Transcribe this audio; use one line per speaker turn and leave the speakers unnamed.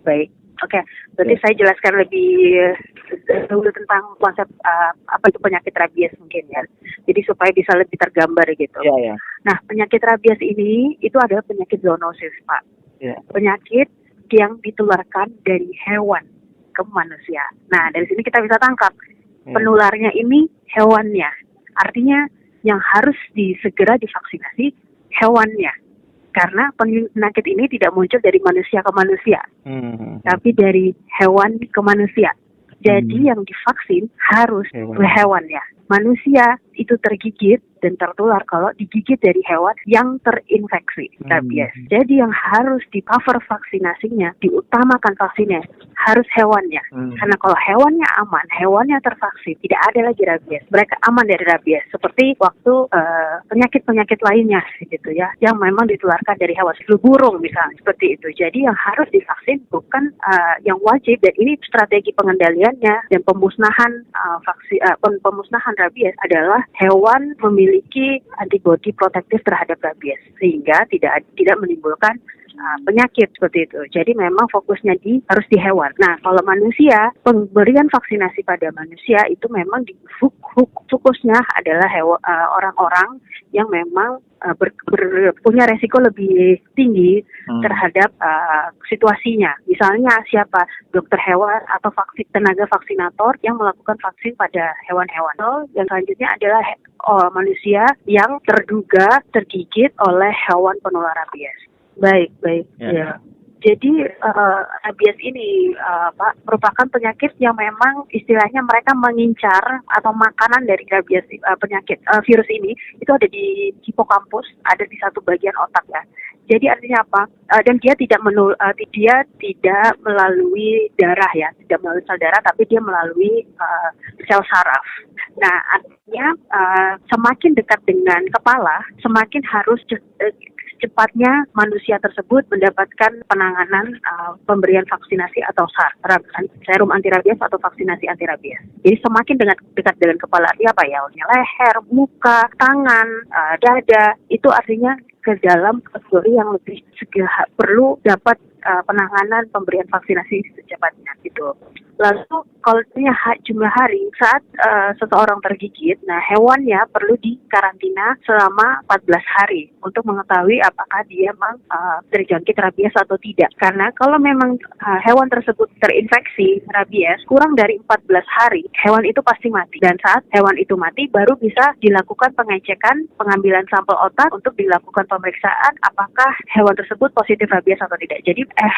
Baik. Oke, berarti saya jelaskan lebih dahulu tentang konsep apa itu penyakit rabies mungkin ya. Jadi supaya bisa lebih tergambar gitu.
Iya.
Nah, penyakit rabies ini itu adalah penyakit zoonosis, Pak.
Iya.
Penyakit yang ditularkan dari hewan ke manusia. Nah, dari sini kita bisa tangkap penularnya ini hewannya. Artinya yang harus segera divaksinasi hewannya. Karena penyakit ini tidak muncul dari manusia ke manusia, tapi dari hewan ke manusia. Jadi yang divaksin harus hewannya. Manusia itu tergigit dan tertular kalau digigit dari hewan yang terinfeksi rabies. Jadi yang harus di-cover vaksinasinya, diutamakan vaksinnya, harus hewannya. Karena kalau hewannya aman, hewannya tervaksin, tidak ada lagi rabies. Mereka aman dari rabies. Seperti waktu penyakit-penyakit lainnya gitu ya, yang memang ditularkan dari hewan. Flu burung misalnya, seperti itu. Jadi yang harus divaksin bukan yang wajib, dan ini strategi pengendaliannya dan pemusnahan pemusnahan rabies adalah hewan memiliki antibodi protektif terhadap rabies sehingga tidak menimbulkan penyakit seperti itu. Jadi memang fokusnya harus di hewan. Nah, kalau manusia, pemberian vaksinasi pada manusia itu memang fokusnya adalah orang-orang yang memang punya resiko lebih tinggi terhadap situasinya. Misalnya siapa? Dokter hewan atau tenaga vaksinator yang melakukan vaksin pada hewan-hewan. Yang selanjutnya adalah manusia yang terduga tergigit oleh hewan penular rabies. Baik. Ya. Jadi rabies ini Pak, merupakan penyakit yang memang istilahnya mereka mengincar atau makanan dari rabies penyakit virus ini itu ada di hipokampus, ada di satu bagian otak ya. Jadi artinya apa? Dan dia tidak melalui darah ya, tidak melalui sel darah, tapi dia melalui sel saraf. Nah, artinya semakin dekat dengan kepala, semakin harus cepatnya manusia tersebut mendapatkan penanganan pemberian vaksinasi atau serum antirabies atau vaksinasi antirabies. Jadi semakin dekat dengan kepala, artinya apa ya? Leher, muka, tangan, dada, itu artinya ke dalam kategori yang lebih perlu dapat penanganan pemberian vaksinasi secepatnya gitu. Lalu kalau jumlah hari saat seseorang tergigit, nah hewannya perlu dikarantina selama 14 hari untuk mengetahui apakah dia memang terjangkit rabies atau tidak. Karena kalau memang hewan tersebut terinfeksi rabies kurang dari 14 hari, hewan itu pasti mati. Dan saat hewan itu mati baru bisa dilakukan pengecekan, pengambilan sampel otak untuk dilakukan pemeriksaan apakah hewan tersebut positif rabies atau tidak. Jadi